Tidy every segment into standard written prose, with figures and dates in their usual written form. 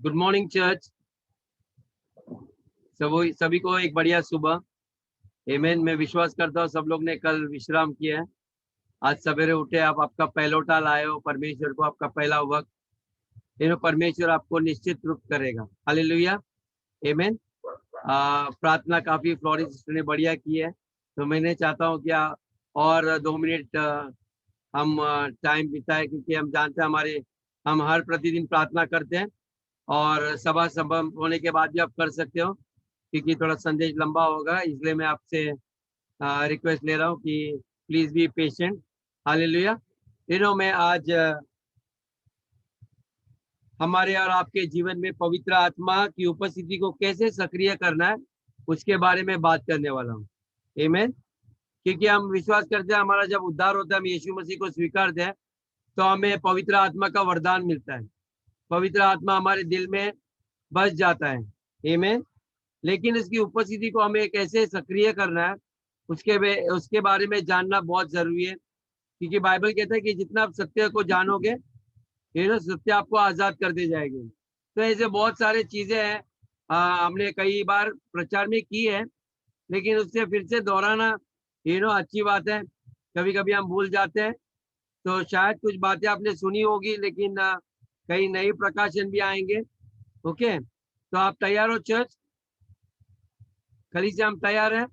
Good morning church. सभी को एक बढ़िया सुबह। आमीन। मैं विश्वास करता हूँ सब लोग ने कल विश्राम किया है। आज सवेरे उठे आप आपका पहलौटा लाए हो परमेश्वर को, आपका पहला वक्त परमेश्वर आपको निश्चित रूप करेगा। हालेलुया। आमीन। प्रार्थना काफी फ्लोरिस ने बढ़िया की है, तो मैंने चाहता हूँ क्या और 2 मिनट हम टाइम बिताए, क्योंकि हम जानते हैं हम हर प्रतिदिन प्रार्थना करते हैं और सभा होने के बाद भी आप कर सकते हो, क्योंकि थोड़ा संदेश लंबा होगा, इसलिए मैं आपसे रिक्वेस्ट ले रहा हूँ कि प्लीज बी पेशेंट। हालेलुया। मैं आज हमारे और आपके जीवन में पवित्र आत्मा की उपस्थिति को कैसे सक्रिय करना है उसके बारे में बात करने वाला हूँ। आमीन। क्योंकि हम विश्वास करते हैं हमारा जब उद्धार होता है, हम यीशु मसीह को स्वीकारते हैं, तो हमें पवित्र आत्मा का वरदान मिलता है। पवित्र आत्मा हमारे दिल में बस जाता है। आमीन। लेकिन इसकी उपस्थिति को हमें कैसे सक्रिय करना है उसके बारे में जानना बहुत जरूरी है, क्योंकि बाइबल कहता है कि जितना आप सत्य को जानोगे सत्य आपको आजाद कर दे जाएगी। तो ऐसे बहुत सारे चीजें हैं, हमने कई बार प्रचार में की है, लेकिन उससे फिर से दोहराना अच्छी बात है। कभी कभी हम भूल जाते हैं, तो शायद कुछ बातें आपने सुनी होगी, लेकिन कई नई प्रकाशन भी आएंगे। ओके, तो आप तैयार हो चर्च? कल से हम तैयार हैं।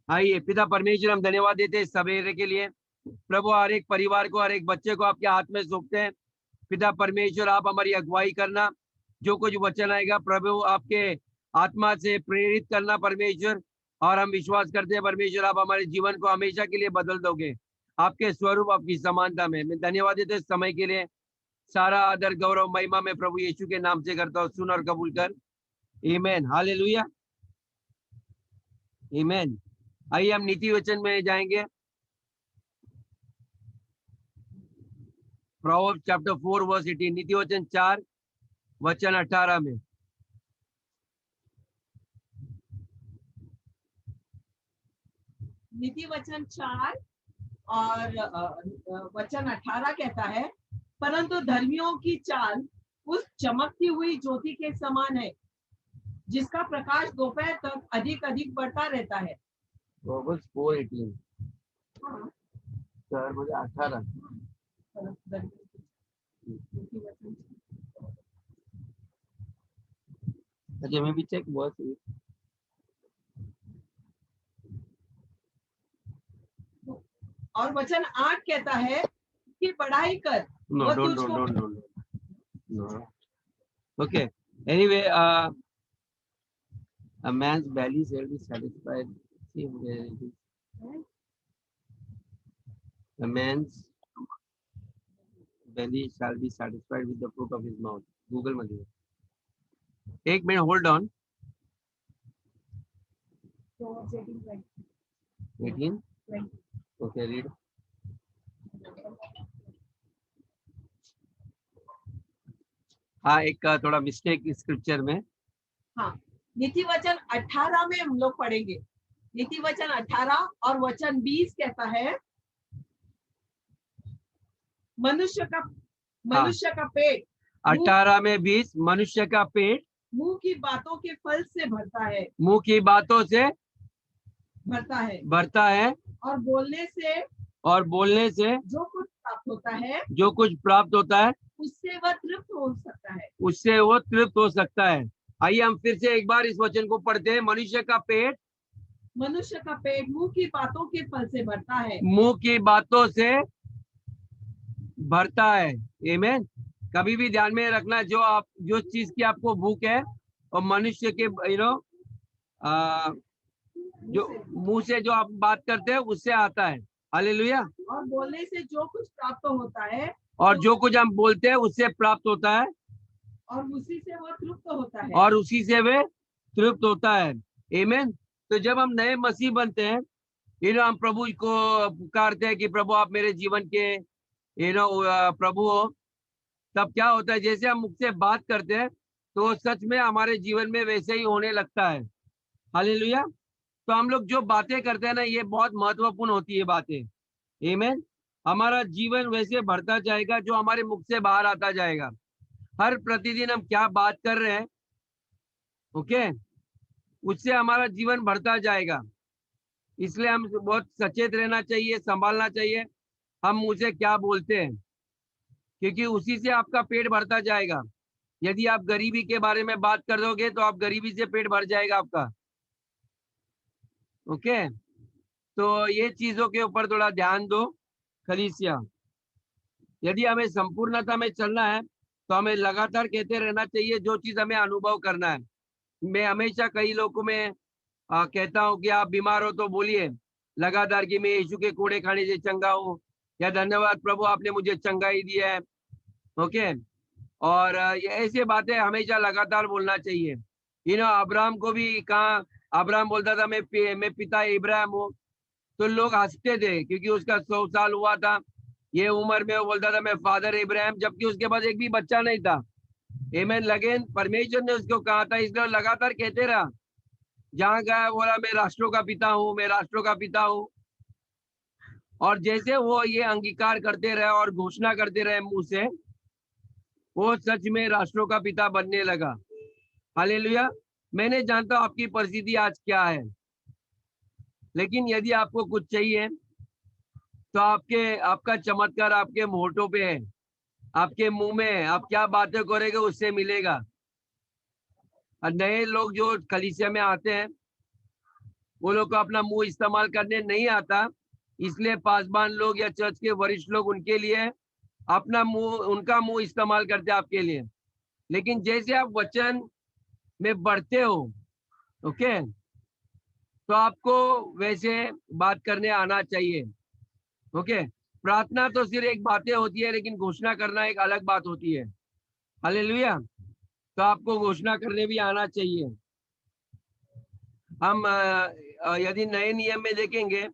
आइए। पिता परमेश्वर, हम धन्यवाद देते हैं सवेरे के लिए। प्रभु, हर एक परिवार को, हर एक बच्चे को आपके हाथ में सौंपते हैं। पिता परमेश्वर, आप हमारी अगुवाई करना। जो कुछ वचन आएगा प्रभु आपके आत्मा से प्रेरित करना परमेश्वर, और हम विश्वास करते हैं परमेश्वर आप हमारे जीवन को हमेशा के लिए बदल दोगे आपके स्वरूप, आपकी समानता में। मैं धन्यवाद देते समय के लिए। सारा आदर गौरव महिमा में प्रभु यीशु के नाम से करता हूँ, सुन और कबूल कर। आमीन। हालेलुया। आमीन। आइए हम नीति वचन में जाएंगे। प्रोवर्ब्स चैप्टर 4 वर्स 18, नीति वचन 4 वचन 18 में। नीति वचन 4 और वचन 18 कहता है, परंतु धर्मियों की चाल उस चमकती हुई ज्योति के समान है, जिसका प्रकाश दोपहर तक अधिक अधिक बढ़ता रहता है। प्रोवर्ब्स 4:18 18। अच्छा, मैं भी चेक वर्स। और वचन 8 कहता है कि पढ़ाई कर। No, don't. Okay. Anyway, a man's belly shall be satisfied. See where it is. A man's belly shall be satisfied with the fruit of his mouth. Google में देखो। एक minute, hold on. 18 okay, read. हाँ, एक थोड़ा mistake scripture में। हाँ, नीति वचन 18 में हम लोग पढ़ेंगे। नीति वचन 18 और वचन 20 कहता है, मनुष्य का पेट 18 में 20, मनुष्य का पेट मुंह की बातों के फल से भरता है। मुंह की बातों से भरता है। और बोलने से जो कुछ प्राप्त होता है उससे वह तृप्त हो सकता है। आइए हम फिर से एक बार इस वचन को पढ़ते हैं। मनुष्य का पेट मुंह की बातों के फल से भरता है। मुंह की बातों से भरता है। आमीन। कभी भी ध्यान में रखना, जो चीज की आपको भूख है और मनुष्य के जो मुंह से जो आप बात करते हैं उससे आता है। हालेलुया। और बोलने से जो कुछ प्राप्त होता है, और जो कुछ हम बोलते हैं उससे प्राप्त होता है, और उसी से वह तृप्त होता है। आमीन। तो जब हम नए मसीह बनते हैं, हम प्रभु को पुकारते हैं कि प्रभु आप मेरे जीवन के प्रभु हो, तब क्या होता है, जैसे हम मुख से बात करते हैं तो सच में हमारे जीवन में वैसे ही होने लगता है। हालेलुया। तो हम लोग जो बातें करते हैं ना, ये बहुत महत्वपूर्ण होती है बातें। आमीन। हमारा जीवन वैसे बढ़ता जाएगा जो हमारे मुख से बाहर आता जाएगा। हर प्रतिदिन हम क्या बात कर रहे हैं, ओके, उससे हमारा जीवन बढ़ता जाएगा। इसलिए हम बहुत सचेत रहना चाहिए, संभालना चाहिए हम मुंह से क्या बोलते हैं, क्योंकि उसी से आपका पेट भरता जाएगा। यदि आप गरीबी के बारे में बात कर दोगे तो आप गरीबी से पेट भर जाएगा आपका, ओके। तो ये चीजों के ऊपर थोड़ा ध्यान दो कलीसिया। यदि हमें संपूर्णता में चलना है तो हमें लगातार कहते रहना चाहिए जो चीज हमें अनुभव करना है। मैं हमेशा कई लोगों में कहता हूँ कि आप बीमार हो तो बोलिए लगातार कि मैं यीशु के कोड़े खाने से चंगा हूँ, या धन्यवाद प्रभु आपने मुझे चंगाई दिया है, ओके। और ये ऐसी बातें हमेशा लगातार बोलना चाहिए। अब्राहम को भी कहा, अब्राहम बोलता था मैं पिता इब्राहिम हूँ, तो लोग हंसते थे क्योंकि उसका 100 साल हुआ था। ये उम्र में वो बोलता था मैं फादर इब्राहिम, जबकि उसके पास एक भी बच्चा नहीं था। आमीन। लेकिन परमेश्वर ने उसको कहा था, इसलिए लगातार कहते रहा। जहां गया बोला मैं राष्ट्रों का पिता हूँ, मैं राष्ट्रों का पिता हूँ। और जैसे वो ये अंगीकार करते रहे और घोषणा करते रहे मुंह से, वो सच में राष्ट्रों का पिता बनने लगा। हालेलुया। मैं नहीं जानता आपकी परिस्थिति आज क्या है, लेकिन यदि आपको कुछ चाहिए तो आपका चमत्कार आपके होठों पे है, आपके मुंह में है। आप क्या बातें करोगे उससे मिलेगा। और नए लोग जो कलीसिया में आते हैं वो लोग को अपना मुंह इस्तेमाल करने नहीं आता, इसलिए पासबान लोग या चर्च के वरिष्ठ लोग उनके लिए अपना मुंह, उनका मुंह इस्तेमाल करते हैं आपके लिए। लेकिन जैसे आप वचन में बढ़ते हो, ओके, तो आपको वैसे बात करने आना चाहिए, ओके। प्रार्थना तो सिर्फ एक बातें होती है, लेकिन घोषणा करना एक अलग बात होती है। हालेलुया। तो आपको घोषणा करने भी आना चाहिए। हम यदि नए नियम में देखेंगे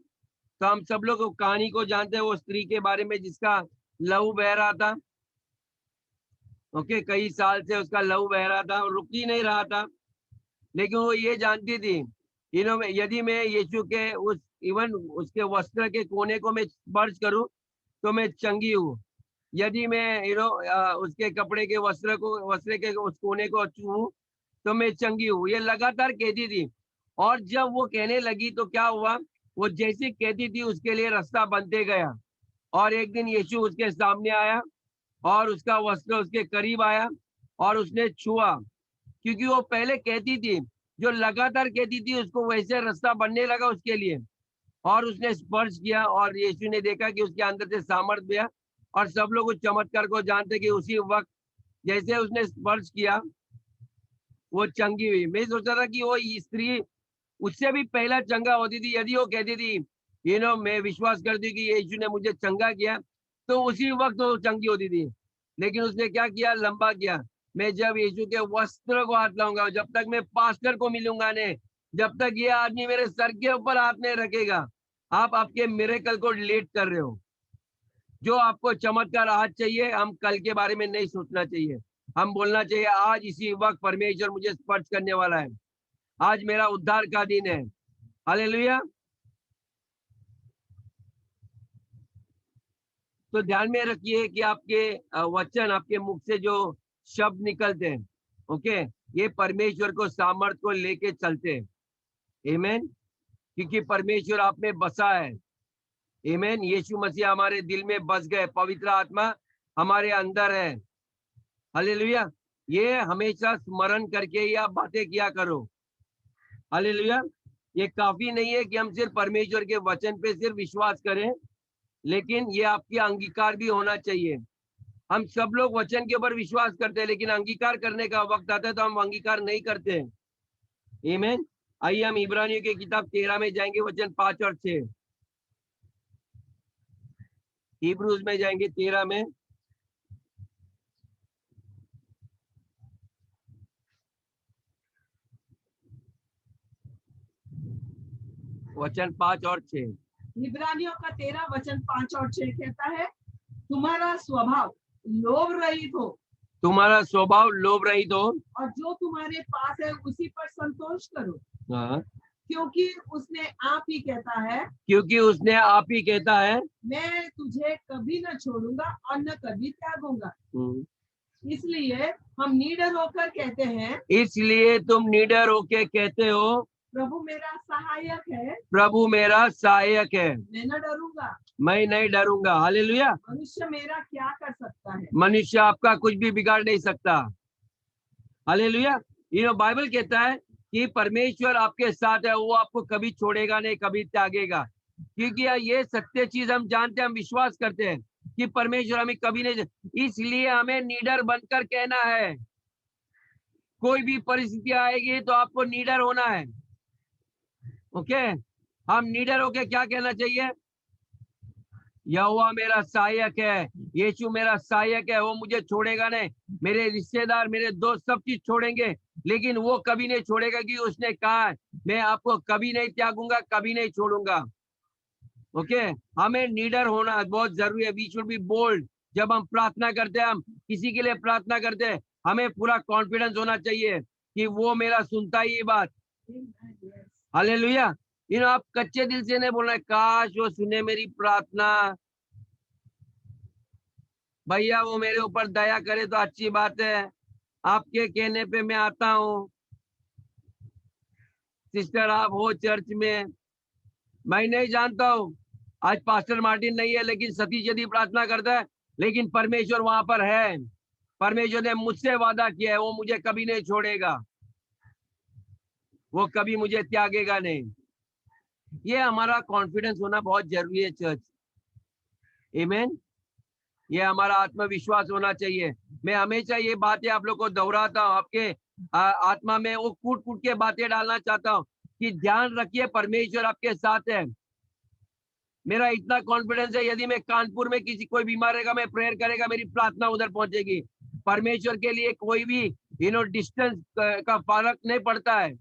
तो हम सब लोग कहानी को जानते हैं, वो स्त्री के बारे में जिसका लहू बह रहा था, ओके। कई साल से उसका लहू बह रहा था और रुक ही नहीं रहा था। लेकिन वो ये जानती थी, यदि मैं यीशु के इवन उसके वस्त्र के कोने को मैं स्पर्श करूं तो मैं चंगी हूँ। यदि मैं उसके कपड़े के वस्त्र के उस कोने को छूऊं तो मैं चंगी हूँ। ये लगातार कहती थी। और जब वो कहने लगी तो क्या हुआ, वो जैसी कहती थी उसके लिए रास्ता बनते गया। और एक दिन यीशु उसके सामने आया और उसका वस्त्र उसके करीब आया और उसने छुआ, क्योंकि वो पहले कहती थी, जो लगातार कहती थी उसको वैसे रास्ता बनने लगा उसके लिए। और उसने स्पर्श किया और यीशु ने देखा कि उसके अंदर से सामर्थ्य गया। और सब लोग उस चमत्कार को जानते कि उसी वक्त जैसे उसने स्पर्श किया वो चंगी हुई। मैं सोचा था कि वो स्त्री उससे भी पहला चंगा होती थी। यदि वो कहती थी मैं विश्वास करती हूँ कि यीशु ने मुझे चंगा किया, तो उसी वक्त वो चंगी होती थी। लेकिन उसने क्या किया, लंबा किया। मैं जब यीशु के वस्त्र को हाथ लाऊंगा, जब तक मैं पास्टर को मिलूंगा नहीं, जब तक ये आदमी मेरे सर के ऊपर हाथ नहीं रखेगा। आप आपके मिरेकल को लेट कर रहे हो। जो आपको चमत्कार आज चाहिए, हम कल के बारे में नहीं सोचना चाहिए। हम बोलना चाहिए आज इसी वक्त परमेश्वर मुझे स्पर्श करने वाला है, आज मेरा उद्धार का दिन है। हालेलुया। तो ध्यान में रखिए कि आपके वचन, आपके मुख से जो शब्द निकलते हैं, ओके, ये परमेश्वर को सामर्थ को लेके चलते हैं। आमीन। क्योंकि परमेश्वर आप में बसा है। आमीन। यीशु मसीह हमारे दिल में बस गए, पवित्र आत्मा हमारे अंदर है। हालेलुया। ये हमेशा स्मरण करके ही आप बातें किया करो। हालेलुया। ये काफी नहीं है कि हम सिर्फ परमेश्वर के वचन पे सिर्फ विश्वास करें, लेकिन ये आपकी अंगीकार भी होना चाहिए। हम सब लोग वचन के ऊपर विश्वास करते हैं, लेकिन अंगीकार करने का वक्त आता है तो हम अंगीकार नहीं करते हैं। आमीन। आइए हम इब्रानियों की किताब 13 में जाएंगे, वचन 5 और 6। हिब्रूज में जाएंगे 13 में, वचन 5 और 6। इब्रानियों का 13 वचन 5 और 6 कहता है, तुम्हारा स्वभाव लोभ रहित हो, तुम्हारा स्वभाव लोभ रहित हो, और जो तुम्हारे पास है उसी पर संतोष करो, हाँ, क्योंकि उसने आप ही कहता है, क्योंकि उसने आप ही कहता है, मैं तुझे कभी न छोड़ूंगा और न कभी त्यागूंगा। इसलिए हम निडर होकर कहते हैं, इसलिए तुम निडर होके कहते हो, प्रभु मेरा सहायक है, प्रभु मेरा सहायक है, मैं न डरूंगा। मैं नहीं डरूंगा। हालेलुया। मनुष्य मेरा क्या कर सकता है? मनुष्य आपका कुछ भी बिगाड़ नहीं सकता। हालेलुया। बाइबल कहता है कि परमेश्वर आपके साथ है, वो आपको कभी छोड़ेगा नहीं, कभी त्यागेगा। क्योंकि ये सत्य चीज हम जानते हैं, हम विश्वास करते हैं कि परमेश्वर हमें कभी नहीं, इसलिए हमें निडर बनकर कहना है। कोई भी परिस्थिति आएगी तो आपको निडर होना है। ओके, हम निडर होके क्या कहना चाहिए? यहोवा मेरा सहायक है, यीशु मेरा सहायक है, वो मुझे छोड़ेगा नहीं। मेरे रिश्तेदार, मेरे दोस्त सब चीज छोड़ेंगे, लेकिन वो कभी नहीं छोड़ेगा, कि उसने कहा है मैं आपको कभी नहीं त्यागूंगा, कभी नहीं छोड़ूंगा। ओके, हमें निडर होना बहुत जरूरी है। We should be bold. जब हम प्रार्थना करते हैं, हम किसी के लिए प्रार्थना करते हैं, हमें पूरा कॉन्फिडेंस होना चाहिए कि वो मेरा सुनता ही ये बात। हालेलुया। आप कच्चे दिल से नहीं बोलना है काश वो सुने मेरी प्रार्थना, भैया वो मेरे ऊपर दया करे तो अच्छी बात है, आपके कहने पे मैं आता हूँ। सिस्टर आप हो चर्च में, मैं नहीं जानता हूँ, आज पास्टर मार्टिन नहीं है, लेकिन सतीश यदि प्रार्थना करता है, लेकिन परमेश्वर वहां पर है। परमेश्वर ने मुझसे वादा किया है, वो मुझे कभी नहीं छोड़ेगा, वो कभी मुझे त्यागेगा नहीं। ये हमारा कॉन्फिडेंस होना बहुत जरूरी है चर्च। आमीन। ये हमारा आत्मविश्वास होना चाहिए। मैं हमेशा ये बातें आप लोग को दोहराता हूँ, आपके आत्मा में वो कूट कूट के बातें डालना चाहता हूँ कि ध्यान रखिए परमेश्वर आपके साथ है। मेरा इतना कॉन्फिडेंस है, यदि मैं कानपुर में किसी कोई बीमार रहेगा, मैं प्रेयर करेगा, मेरी प्रार्थना उधर पहुंचेगी। परमेश्वर के लिए कोई भी डिस्टेंस का फर्क नहीं पड़ता है।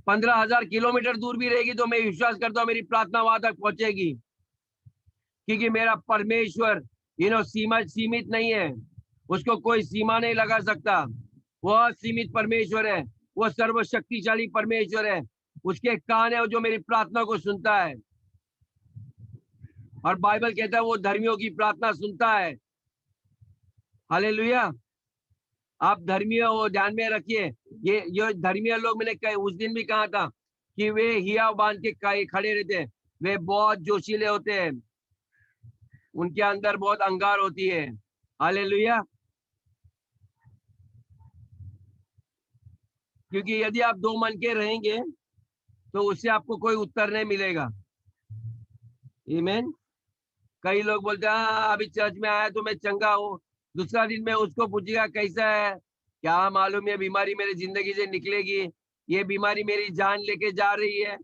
15,000 किलोमीटर दूर भी रहेगी तो मैं विश्वास करता हूँ मेरी प्रार्थना वहां तक पहुंचेगी, क्योंकि मेरा परमेश्वर सीमित नहीं है, उसको कोई सीमा नहीं लगा सकता। वह सीमित परमेश्वर है, वह सर्वशक्तिशाली परमेश्वर है। उसके कान है जो मेरी प्रार्थना को सुनता है, और बाइबल कहता है वो धर्मियों की प्रार्थना सुनता है। हालेलुया। आप धर्मीय हो, ध्यान में रखिए। ये धर्मीय लोग, मैंने उस दिन भी कहा था कि वे हिया बांध के खड़े रहते हैं, वे बहुत जोशीले होते हैं, उनके अंदर बहुत अंगार होती है। हालेलुया। क्योंकि यदि आप दो मन के रहेंगे तो उससे आपको कोई उत्तर नहीं मिलेगा। आमीन। कई लोग बोलते हैं हाँ अभी चर्च में आया तो मैं चंगा हूँ, दूसरा दिन में उसको पूछेगा कैसा है, क्या मालूम ये बीमारी मेरी जिंदगी से निकलेगी, ये बीमारी मेरी जान लेके जा रही है।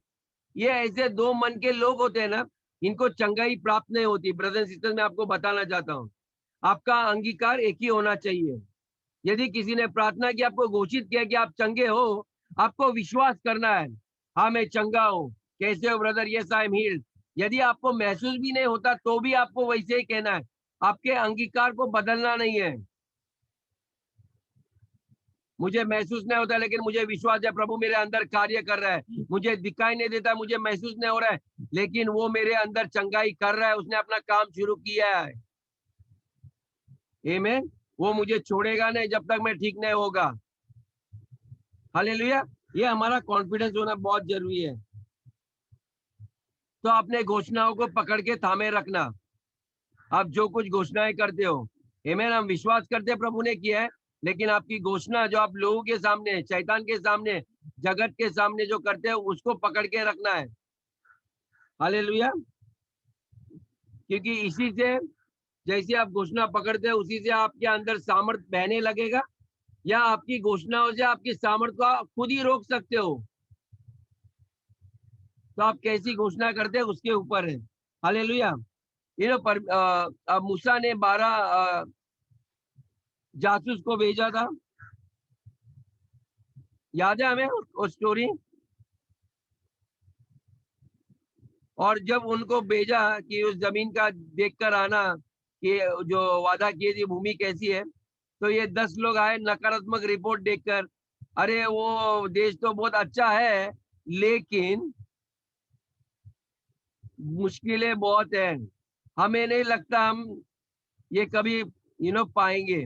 ये ऐसे दो मन के लोग होते हैं ना, इनको चंगाई प्राप्त नहीं होती। ब्रदर सिस्टर, मैं आपको बताना चाहता हूँ, आपका अंगीकार एक ही होना चाहिए। यदि किसी ने प्रार्थना की, आपको घोषित किया कि आप चंगे हो, आपको विश्वास करना है, हाँ मैं चंगा हूँ। कैसे हो brother? Yes I am heeled. यदि आपको महसूस भी नहीं होता तो भी आपको वैसे ही कहना है, आपके अंगीकार को बदलना नहीं है। मुझे महसूस नहीं होता, लेकिन मुझे विश्वास है प्रभु मेरे अंदर कार्य कर रहा है। मुझे दिखाई नहीं देता, मुझे महसूस नहीं हो रहा है, लेकिन वो मेरे अंदर चंगाई कर रहा है, उसने अपना काम शुरू किया है। आमीन। वो मुझे छोड़ेगा नहीं जब तक मैं ठीक नहीं होगा। हालेलुया। ये हमारा कॉन्फिडेंस होना बहुत जरूरी है। तो अपने घोषणाओं को पकड़ के थामे रखना। आप जो कुछ घोषणाएं करते हो, आमीन, हम विश्वास करते हैं प्रभु ने किया है, लेकिन आपकी घोषणा जो आप लोगों के सामने, शैतान के सामने, जगत के सामने जो करते हो, उसको पकड़ के रखना है। हालेलुया। क्योंकि इसी से, जैसे आप घोषणा पकड़ते हो, उसी से आपके अंदर सामर्थ बहने लगेगा, या आपकी घोषणाओं से आपकी सामर्थ को आप खुद ही रोक सकते हो। तो आप कैसी घोषणा करते हैं उसके ऊपर है। हालेलुया। मूसा ने 12 जासूस को भेजा था, याद है हमें वो स्टोरी? और जब उनको भेजा कि उस जमीन का देखकर आना, कि जो वादा किए थी भूमि कैसी है, तो ये 10 लोग आए नकारात्मक रिपोर्ट देखकर, अरे वो देश तो बहुत अच्छा है, लेकिन मुश्किलें बहुत हैं, हमें नहीं लगता हम ये कभी पाएंगे।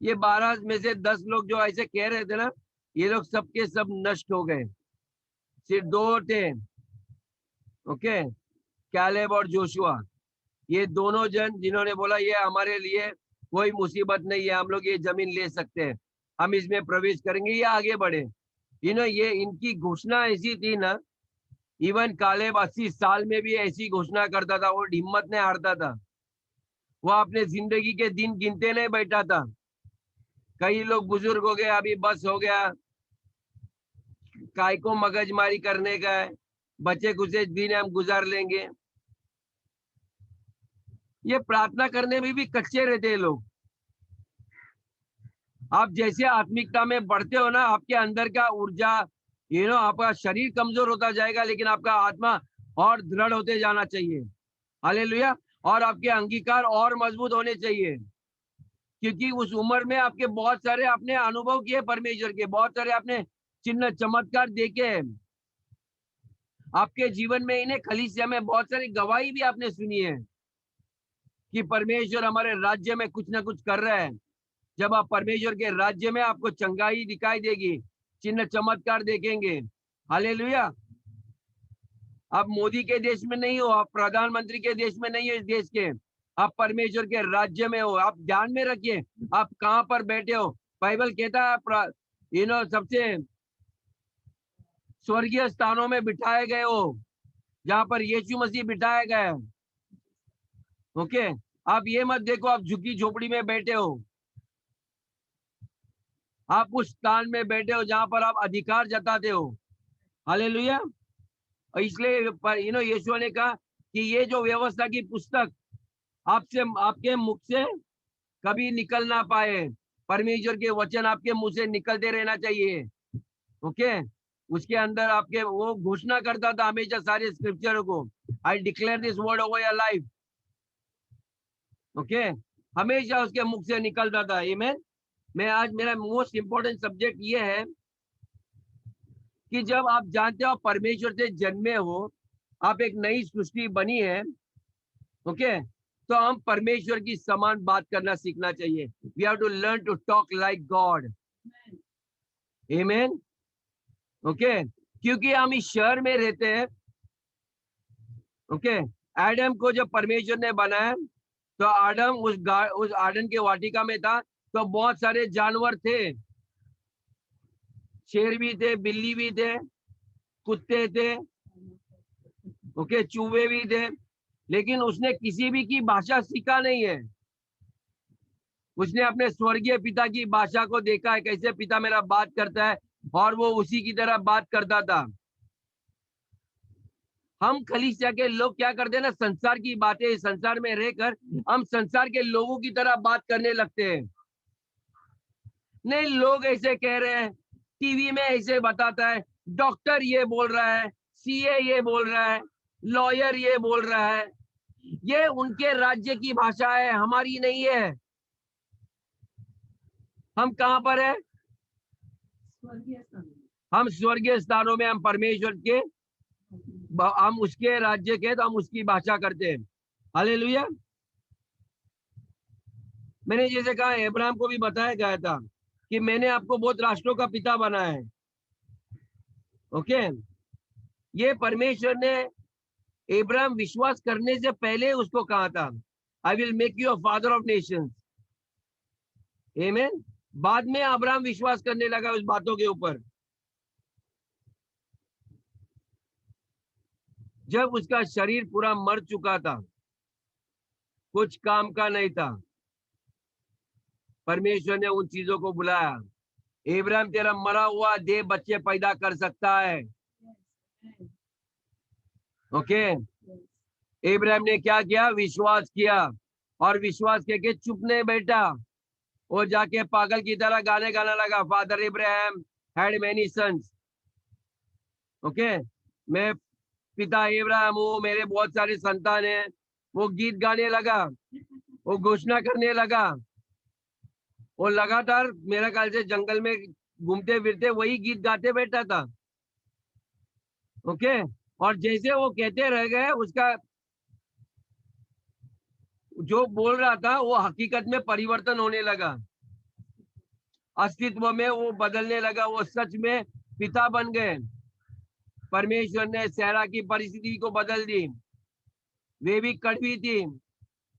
ये 12 में से 10 लोग जो ऐसे कह रहे थे ना, ये लोग सबके सब नष्ट हो गए। सिर्फ 2 थे, ओके, कैलेब और जोशुआ। ये दोनों जन जिन्होंने बोला ये हमारे लिए कोई मुसीबत नहीं है, हम लोग ये जमीन ले सकते हैं, हम इसमें प्रवेश करेंगे, ये आगे बढ़े। ये इनकी घोषणा ऐसी थी ना, इवन कालेब 80 साल में भी ऐसी घोषणा करता था, वो हिम्मत नहीं हारता था, वो अपने जिंदगी के दिन गिनते नहीं बैठा था। कई लोग बुजुर्ग हो गए, अभी बस हो गया, काय को मगजमारी करने का है, बचे कुछ दिन हम गुजार लेंगे। ये प्रार्थना करने में भी कच्चे रहते हैं लोग। आप जैसे आत्मिकता में बढ़ते हो ना, आपके अंदर का ऊर्जा, आपका शरीर कमजोर होता जाएगा, लेकिन आपका आत्मा और दृढ़ होते जाना चाहिए। हालेलुया। और आपके अंगीकार और मजबूत होने चाहिए, क्योंकि उस उम्र में आपके बहुत सारे आपने अनुभव किए परमेश्वर के, बहुत सारे आपने चिन्ह चमत्कार देखे। आपके जीवन में इन्हें कलीसिया में बहुत सारी गवाही भी आपने सुनी है कि परमेश्वर हमारे राज्य में कुछ ना कुछ कर रहा है। जब आप परमेश्वर के राज्य में, आपको चंगाई दिखाई देगी, चिन्ह चमत्कार देखेंगे। हालेलुया। आप मोदी के देश में नहीं हो, आप प्रधानमंत्री के देश में नहीं हो, इस देश के, आप परमेश्वर के राज्य में हो। आप ध्यान में रखिए आप कहां पर बैठे हो। बाइबल कहता है सबसे स्वर्गीय स्थानों में बिठाए गए हो, जहां पर यीशु मसीह बिठाया गया है। ओके, आप ये मत देखो आप झुकी झोपड़ी में बैठे हो, आप उस स्थान में बैठे हो जहां पर आप अधिकार जताते हो। हालेलुया। इसलिए यीशु ने कहा कि ये जो व्यवस्था की पुस्तक आपसे, आपके मुख से कभी निकल ना पाए, परमेश्वर के वचन आपके मुंह से निकलते रहना चाहिए। ओके, उसके अंदर आपके वो घोषणा करता था हमेशा सारे स्क्रिप्चरों को, I declare this word over your life. Okay, हमेशा उसके मुख से निकलता था। आमीन। मैं आज, मेरा मोस्ट इंपॉर्टेंट सब्जेक्ट ये है कि जब आप जानते हो परमेश्वर से जन्मे हो, आप एक नई सृष्टि बनी है, ओके, तो हम परमेश्वर की समान बात करना सीखना चाहिए। We have to learn to talk like God. आमीन। ओके, क्योंकि हम इस शहर में रहते हैं। ओके, एडम को जब परमेश्वर ने बनाया तो आदम उस आदम के वाटिका में था, तो बहुत सारे जानवर थे, शेर भी थे, बिल्ली भी थे, कुत्ते थे, ओके, चूहे भी थे, लेकिन उसने किसी भी की भाषा सीखा नहीं है। उसने अपने स्वर्गीय पिता की भाषा को देखा है, कैसे पिता मेरा बात करता है, और वो उसी की तरह बात करता था। हम कलीसिया के लोग क्या करते हैं ना, संसार की बातें, संसार में रहकर हम संसार के लोगों की तरह बात करने लगते हैं। नहीं, लोग ऐसे कह रहे हैं, टीवी में ऐसे बताता है, डॉक्टर ये बोल रहा है, सीए ये बोल रहा है, लॉयर ये बोल रहा है। ये उनके राज्य की भाषा है, हमारी नहीं है। हम कहां पर है? हम स्वर्गीय स्थानों में, हम परमेश्वर के, हम उसके राज्य के, तो हम उसकी भाषा करते हैं। हालेलुया। मैंने जैसे कहा, अब्राहम को भी बताया गया था कि मैंने आपको बहुत राष्ट्रों का पिता बनाया है। ओके, ये परमेश्वर ने अब्राहम विश्वास करने से पहले उसको कहा था, I will make you a father of Nations. आमीन। बाद में अब्राहम विश्वास करने लगा उस बातों के ऊपर, जब उसका शरीर पूरा मर चुका था, कुछ काम का नहीं था। परमेश्वर ने उन चीजों को बुलाया, अब्राहम तेरा मरा हुआ देह बच्चे पैदा कर सकता है। ओके, अब्राहम ने क्या किया? विश्वास किया, और विश्वास करके चुप नहीं बैठा, वो जाके पागल की तरह गाने गाना लगा, father Ibrahim had many sons. Okay, मैं पिता इब्राहिम हूँ, मेरे बहुत सारे संतान हैं। वो गीत गाने लगा, वो घोषणा करने लगा, वो लगातार मेरा ख्याल से जंगल में घूमते फिरते वही गीत गाते बैठा था। ओके, और जैसे वो कहते रह गए, जो बोल रहा था वो हकीकत में परिवर्तन होने लगा, अस्तित्व में वो बदलने लगा, वो सच में पिता बन गए। परमेश्वर ने सैरा की परिस्थिति को बदल दी। वे भी कड़वी थी,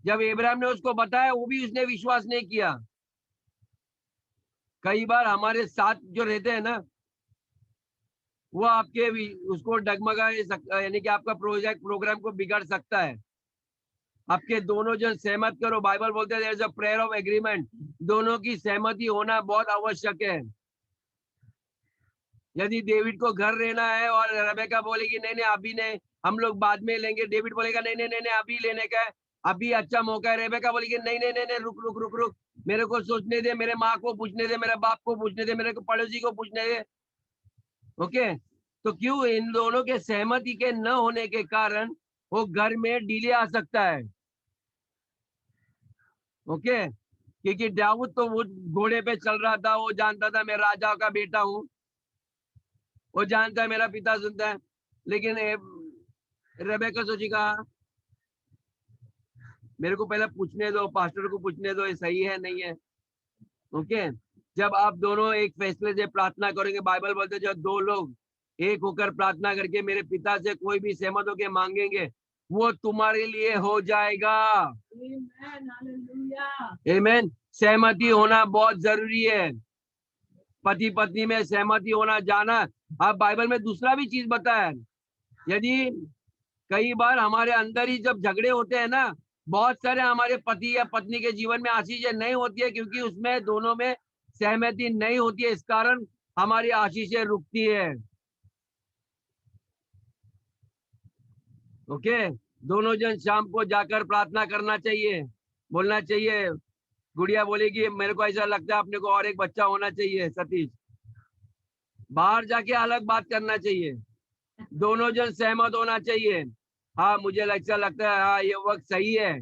जब इब्राहिम ने उसको बताया वो भी उसने विश्वास नहीं किया। कई बार हमारे साथ जो रहते हैं ना, वो आपके उसको डगमगा यानी कि आपका प्रोजेक्ट प्रोग्राम को बिगाड़ सकता है। आपके दोनों जन सहमत करो। बाइबल बोलते हैं there is a prayer of agreement, दोनों की सहमति होना बहुत आवश्यक है। यदि डेविड को घर रहना है और रेबेका बोलेगी नहीं नहीं अभी नहीं, हम लोग बाद में लेंगे, डेविड बोलेगा नहीं नहीं नहीं नहीं अभी लेने का है, अभी अच्छा मौका है, रेबेका बोलेगी नहीं नहीं नहीं नहीं रुक रुक रुक रुक, मेरे को सोचने दे, मेरे माँ को पूछने दे, मेरे बाप को पूछने दे, मेरे को पड़ोसी को पूछने दे। ओके, तो क्यों इन दोनों के सहमति के न होने के कारण वो घर में डिले आ सकता है। ओके, क्योंकि दाऊद तो वो घोड़े पे चल रहा था, वो जानता था मैं राजा का बेटा हूँ, वो जानता है मेरा पिता सुनता है, लेकिन रेबेका सोचेगा मेरे को पहले पूछने दो, पास्टर को पूछने दो ये सही है नहीं है। ओके, जब आप दोनों एक फैसले से प्रार्थना करेंगे, बाइबल बोलते हैं जब दो लोग एक होकर प्रार्थना करके मेरे पिता से कोई भी सहमत होकर मांगेंगे वो तुम्हारे लिए हो जाएगा। आमीन। सहमति होना बहुत जरूरी है, पति पत्नी में सहमति होना जाना। अब बाइबल में दूसरा भी चीज बताया, यदि कई बार हमारे अंदर ही जब झगड़े होते हैं ना, बहुत सारे हमारे पति या पत्नी के जीवन में आशीषें नहीं होती है, क्योंकि उसमें दोनों में सहमति नहीं होती है, इस कारण हमारी आशीषें रुकती है। ओके, दोनों जन शाम को जाकर प्रार्थना करना चाहिए, बोलना चाहिए। गुड़िया बोलेगी मेरे को ऐसा लगता है अपने को और एक बच्चा होना चाहिए सतीश, बाहर जाके अलग बात करना चाहिए, दोनों जन सहमत होना चाहिए। हाँ मुझे ऐसा लगता है, हाँ ये वक्त सही है,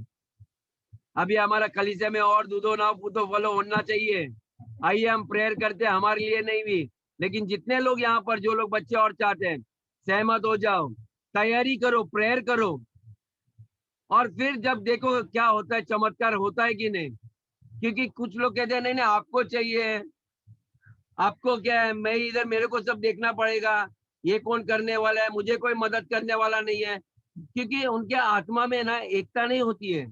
अभी हमारा कलीसिया में और दूधो ना पूतो फलो होना चाहिए। आइए हम प्रेयर करते हैं, हमारे लिए नहीं भी, लेकिन जितने लोग यहाँ पर जो लोग बच्चे और चाहते हैं सहमत हो जाओ, तैयारी करो, प्रेयर करो, और फिर जब देखो क्या होता है, चमत्कार होता है कि नहीं। क्योंकि कुछ लोग कहते हैं नहीं नहीं आपको चाहिए, आपको क्या है, मैं इधर मेरे को सब देखना पड़ेगा, ये कौन करने वाला है, मुझे कोई मदद करने वाला नहीं है, क्योंकि उनके आत्मा में ना एकता नहीं होती है।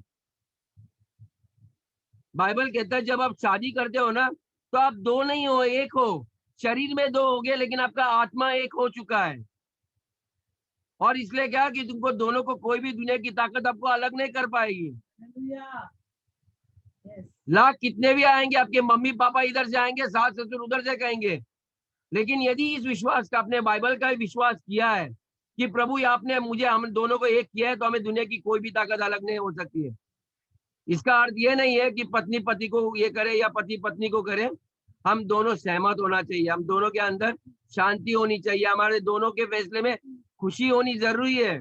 बाइबल कहता है जब आप शादी करते हो ना, तो आप दो नहीं हो, एक हो। शरीर में दो हो गए, लेकिन आपका आत्मा एक हो चुका है। और इसलिए क्या कि तुमको दोनों को कोई भी दुनिया की ताकत आपको अलग नहीं कर पाएगी। लाख कितने भी आएंगे, आपके मम्मी पापा इधर से आएंगे, सास ससुर उधर से कहेंगे, लेकिन यदि इस विश्वास का, आपने बाइबल का विश्वास किया है कि प्रभु आपने मुझे, हम दोनों को एक किया है, तो हमें दुनिया की कोई भी ताकत अलग नहीं हो सकती है। इसका अर्थ ये नहीं है कि पत्नी पति को ये करे या पति पत्नी को करे, हम दोनों सहमत होना चाहिए, हम दोनों के अंदर शांति होनी चाहिए, हमारे दोनों के फैसले में खुशी होनी जरूरी है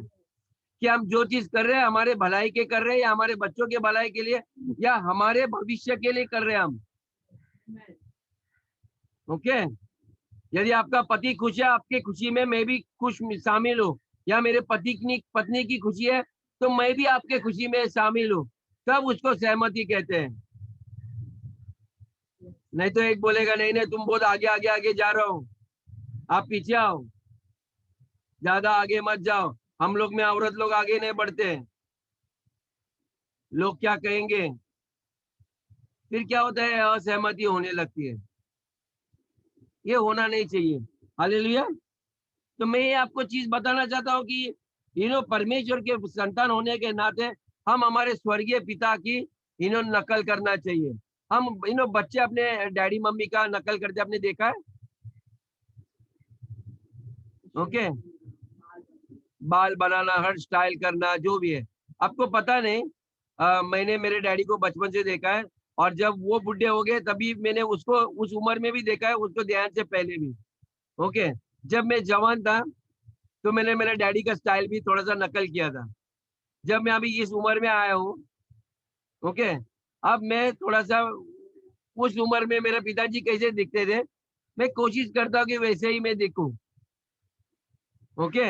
कि हम जो चीज कर रहे हैं हमारे भलाई के कर रहे हैं, या हमारे बच्चों के भलाई के लिए, या हमारे भविष्य के लिए कर रहे हैं हम। ओके, यदि आपका पति खुश है, आपकी खुशी में मैं भी खुश शामिल हूँ, या मेरे पत्नी की खुशी है तो मैं भी आपके खुशी में शामिल हूँ, तब उसको सहमति कहते हैं। नहीं तो एक बोलेगा नहीं नहीं तुम बहुत आगे आगे आगे जा रहे हो, आप पीछे आओ, ज्यादा आगे मत जाओ, हम लोग में औरत लोग आगे नहीं बढ़ते, लोग क्या कहेंगे। फिर क्या होता है, असहमति होने लगती है, ये होना नहीं चाहिए। हालेलुया। तो मैं ये आपको चीज बताना चाहता हूँ कि परमेश्वर के संतान होने के नाते हम हमारे स्वर्गीय पिता की नकल करना चाहिए। हम बच्चे अपने डैडी मम्मी का नकल करते आपने देखा है। ओके, बाल बनाना, हर स्टाइल करना, जो भी है, आपको पता नहीं, मैंने मेरे डैडी को बचपन से देखा है, और जब वो बुढ़े हो गए तभी मैंने उसको उस उम्र में भी देखा है, उसको ध्यान से पहले भी। ओके, जब मैं जवान था तो मैंने मेरे डैडी का स्टाइल भी थोड़ा सा नकल किया था। जब मैं अभी इस उम्र में आया हूँ, ओके, अब मैं थोड़ा सा उस उम्र में मेरे पिताजी कैसे दिखते थे, मैं कोशिश करता हूँ कि वैसे ही मैं दिखूं। ओके,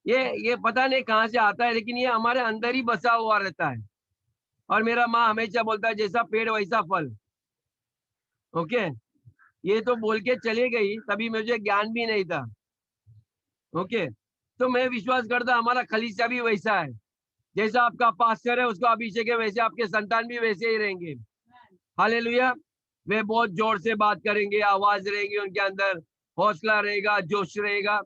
ये पता नहीं कहाँ से आता है, लेकिन ये हमारे अंदर ही बसा हुआ रहता है। और मेरा माँ हमेशा बोलता है जैसा पेड़ वैसा फल। ओके, ये तो बोल के चली गई, तभी मुझे ज्ञान भी नहीं था। ओके, तो मैं विश्वास करता हमारा खलीसिया भी वैसा है, जैसा आपका पास्टर है उसका अभिषेक है, वैसे आपके संतान भी वैसे ही रहेंगे। हालेलुया। वे बहुत जोर से बात करेंगे, आवाज रहेगी उनके अंदर, हौसला रहेगा, जोश रहेगा,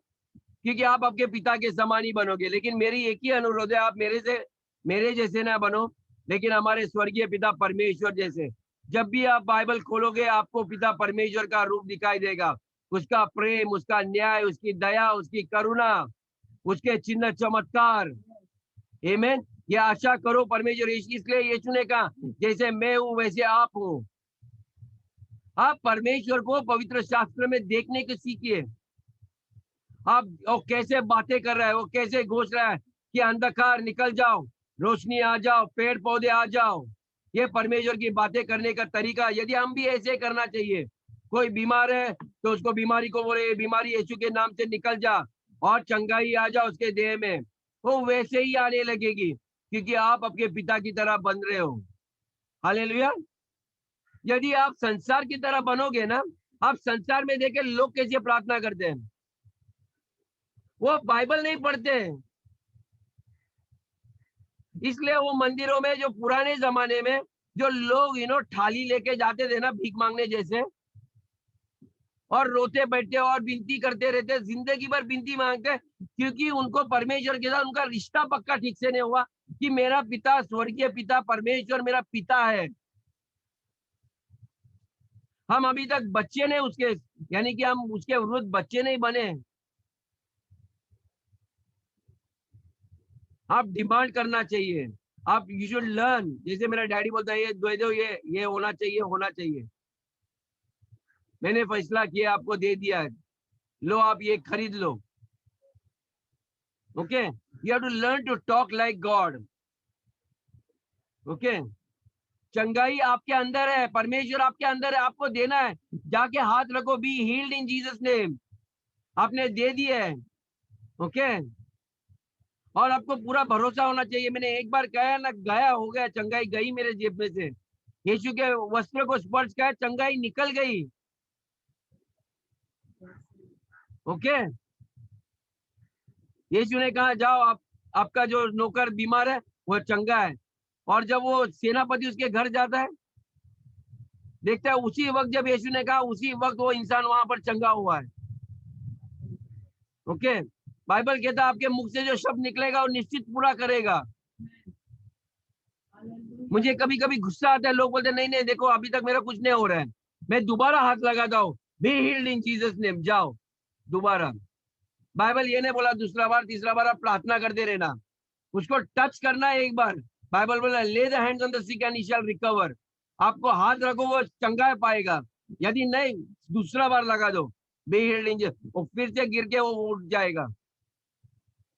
क्योंकि आप आपके पिता के समान ही बनोगे। लेकिन मेरी एक ही अनुरोध है, आप मेरे जैसे ना बनो, लेकिन हमारे स्वर्गीय पिता परमेश्वर जैसे। जब भी आप बाइबल खोलोगे आपको पिता परमेश्वर का रूप दिखाई देगा, उसका प्रेम, उसका न्याय, उसकी दया, उसकी करुणा, उसके चिन्ह चमत्कार। आमीन। ये आशा करो परमेश्वर, इसलिए यीशु ने कहा जैसे मैं हूं वैसे आप हो। आप परमेश्वर को पवित्र शास्त्र में देखने को सीखिए। आप वो कैसे बातें कर रहा है, वो कैसे घोष रहा है कि अंधकार निकल जाओ, रोशनी आ जाओ, पेड़ पौधे आ जाओ। ये परमेश्वर की बातें करने का तरीका। यदि हम भी ऐसे करना चाहिए, कोई बीमार है तो उसको बीमारी को बोले बीमारी यीशु के नाम से निकल जा, और चंगाई आ जा उसके देह में, वो वैसे ही आने लगेगी, क्योंकि आप अपने पिता की तरह बन रहे हो। हालेलुया। यदि आप संसार की तरह बनोगे ना, आप संसार में देखे लोग कैसे प्रार्थना करते हैं, वो बाइबल नहीं पढ़ते हैं। इसलिए वो मंदिरों में जो पुराने जमाने में जो लोग थाली लेके जाते थे ना, भीख मांगने जैसे, और रोते बैठते और विनती करते रहते, जिंदगी भर विनती मांगते, क्योंकि उनको परमेश्वर के साथ उनका रिश्ता पक्का ठीक से नहीं हुआ कि मेरा पिता, स्वर्गीय पिता परमेश्वर मेरा पिता है। हम अभी तक बच्चे नहीं उसके, यानी कि हम उसके वृद्ध बच्चे नहीं बने। आप डिमांड करना चाहिए, आप यू शुड लर्न। जैसे मेरा डैडी बोलता है ये दे दो, ये होना चाहिए, होना चाहिए। मैंने फैसला किया, आपको दे दिया है, लो आप ये खरीद लो। Okay, you have to learn to talk like God. Okay, चंगाई आपके अंदर है, परमेश्वर आपके अंदर है, आपको देना है। जाके हाथ रखो, be healed in Jesus name, आपने दे दिया है। ओके, और आपको पूरा भरोसा होना चाहिए। मैंने एक बार कहा ना, गया हो गया, चंगाई गई मेरे जेब में से, यीशु के वस्त्र को स्पर्श किया, चंगाई निकल गई। ओके, यीशु ने कहा जाओ, आपका जो नौकर बीमार है वो चंगा है। और जब वो सेनापति उसके घर जाता है, देखता है उसी वक्त जब यीशु ने कहा, उसी वक्त वो इंसान वहां पर चंगा हुआ है। ओके, बाइबल कहता है आपके मुख से जो शब्द निकलेगा वो निश्चित पूरा करेगा। मुझे कभी कभी गुस्सा आता है, लोग बोलते हैं नहीं नहीं देखो अभी तक मेरा कुछ नहीं हो रहा है, मैं दोबारा हाथ लगाता हूँ, be healed in Jesus name, जाओ दोबारा। बाइबल ये नहीं बोला दूसरा बार तीसरा बार आप प्रार्थना करते रहना, उसको टच करना है एक बार। बाइबल बोला lay the hands on the sick and he shall recover. आपको हाथ रखो वो चंगा पाएगा, यदि नहीं दूसरा बार लगा दो, बी हील्ड इन, वो फिर से गिर के वो उठ जाएगा,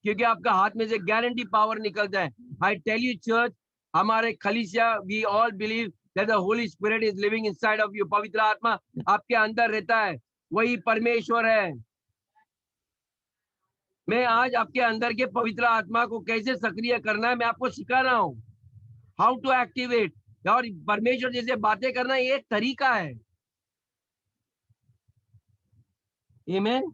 क्योंकि आपका हाथ में से गारंटी पावर निकलता है। आई टेल यू चर्च, हमारे खलीसिया, we all believe that the holy spirit is living inside of you. पवित्र आत्मा आपके अंदर रहता है, वही परमेश्वर है। मैं आज आपके अंदर के पवित्र आत्मा को कैसे सक्रिय करना है मैं आपको सिखा रहा हूँ, हाउ टू एक्टिवेट। और परमेश्वर जैसे बातें करना ये एक तरीका है। आमीन।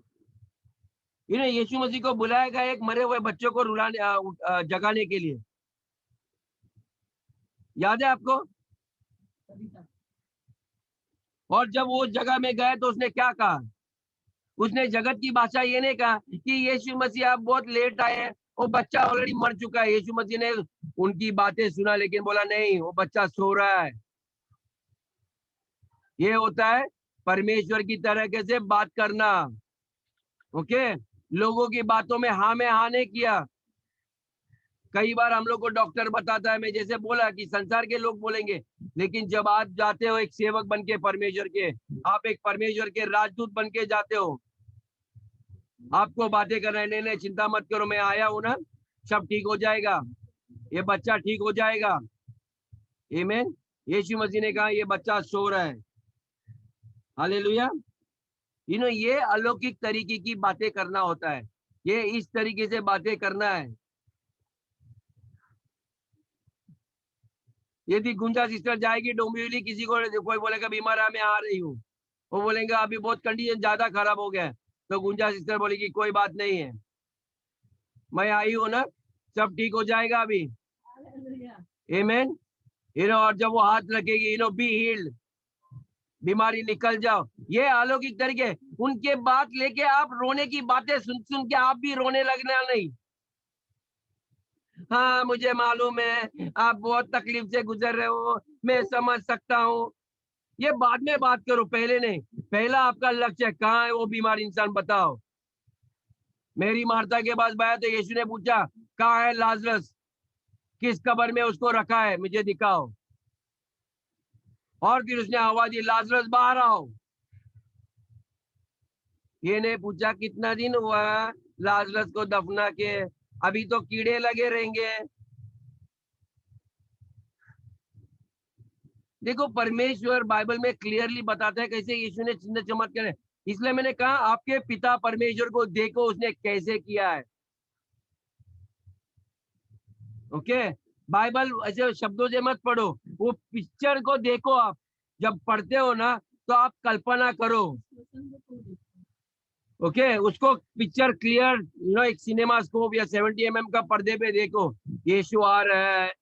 यीशु मसीह को बुलाया गया एक मरे हुए बच्चों को जगाने के लिए, याद है आपको? और जब वो जगह में गए तो उसने क्या कहा? उसने जगत की भाषा ये नहीं कहा कि यीशु मसीह आप बहुत लेट आए हैं, वो बच्चा ऑलरेडी मर चुका है। यीशु मसीह ने उनकी बातें सुना, लेकिन बोला नहीं वो बच्चा सो रहा है। ये होता है परमेश्वर की तरह से बात करना। ओके, लोगों की बातों में हाँ में हाँ नहीं किया। कई बार हम लोग को डॉक्टर बताता है, मैं जैसे बोला कि संसार के लोग बोलेंगे, लेकिन जब आप जाते हो एक सेवक बन के परमेश्वर के, आप एक परमेश्वर के राजदूत बन के जाते हो, आपको बातें कर रहे हैं, नहीं नहीं चिंता मत करो मैं आया हूं ना, सब ठीक हो जाएगा, ये बच्चा ठीक हो जाएगा। आमीन। यीशु मसीह ने कहा ये बच्चा सो रहा है। हालेलुया। ये अलौकिक तरीके की बातें करना होता है, ये इस तरीके से बातें करना है। यदि गुंजा सिस्टर जाएगी डोंबिवली, किसी को कोई बोलेगा बीमार है मैं आ रही हूँ, वो बोलेंगे अभी बहुत कंडीशन ज्यादा खराब हो गया है, तो गुंजा सिस्टर बोलेगी कोई बात नहीं है, मैं आई हूँ ना, सब ठीक हो जाएगा अभी। आमीन। और जब वो हाथ रखेगी बी हील्ड, बीमारी निकल जाओ, ये अलौकिक तरीके। उनके बात लेके आप रोने की बातें सुन सुन के आप भी रोने लगना नहीं। हाँ मुझे मालूम है आप बहुत तकलीफ से गुजर रहे हो, मैं समझ सकता हूँ, ये बाद में बात करो, पहले नहीं। पहला आपका लक्ष्य कहाँ है वो बीमार इंसान बताओ। मेरी मार्था के पास आया तो यीशु ने पूछा कहाँ है लाजरस, किस कब्र में उसको रखा है, मुझे दिखाओ। और फिर उसने आवाज दी लाजरस बाहर आओ। ये नहीं पूछा कितना दिन हुआ लाजरस को दफना के, अभी तो कीड़े लगे रहेंगे। देखो परमेश्वर बाइबल में क्लियरली बताता है कैसे यीशु ने चिन्ह चमत्कार है। इसलिए मैंने कहा आपके पिता परमेश्वर को देखो उसने कैसे किया है। ओके, बाइबल ऐसे शब्दों से मत पढ़ो, वो पिक्चर को देखो। आप जब पढ़ते हो ना तो आप कल्पना करो। ओके, उसको पिक्चर क्लियर एक सिनेमा स्कोप या 70 mm का पर्दे पे देखो, यीशु आ रहा है,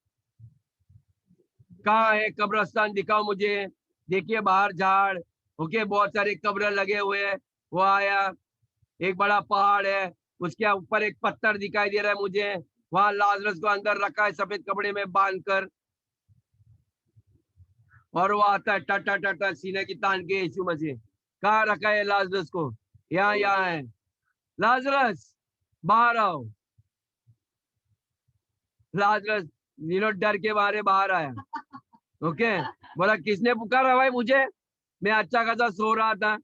कहाँ है कब्रस्तान दिखाओ मुझे, देखिए बाहर झाड़, ओके बहुत सारे कब्र लगे हुए हैं, वो आया, एक बड़ा पहाड़ है, उसके ऊपर एक पत्थर दिखाई दे रहा है मुझे, वहां लाजरस को अंदर रखा है सफेद कपड़े में बांधकर, और वो आता है टा टा टा टा सीने की तान के, यीशु मसीह कहाँ रखा है लाजरस को, यहाँ है, लाजरस बाहर आओ। लाजरस डर के मारे बाहर आया। ओके, बोला किसने पुकारा भाई मुझे, मैं अच्छा खासा सो रहा था।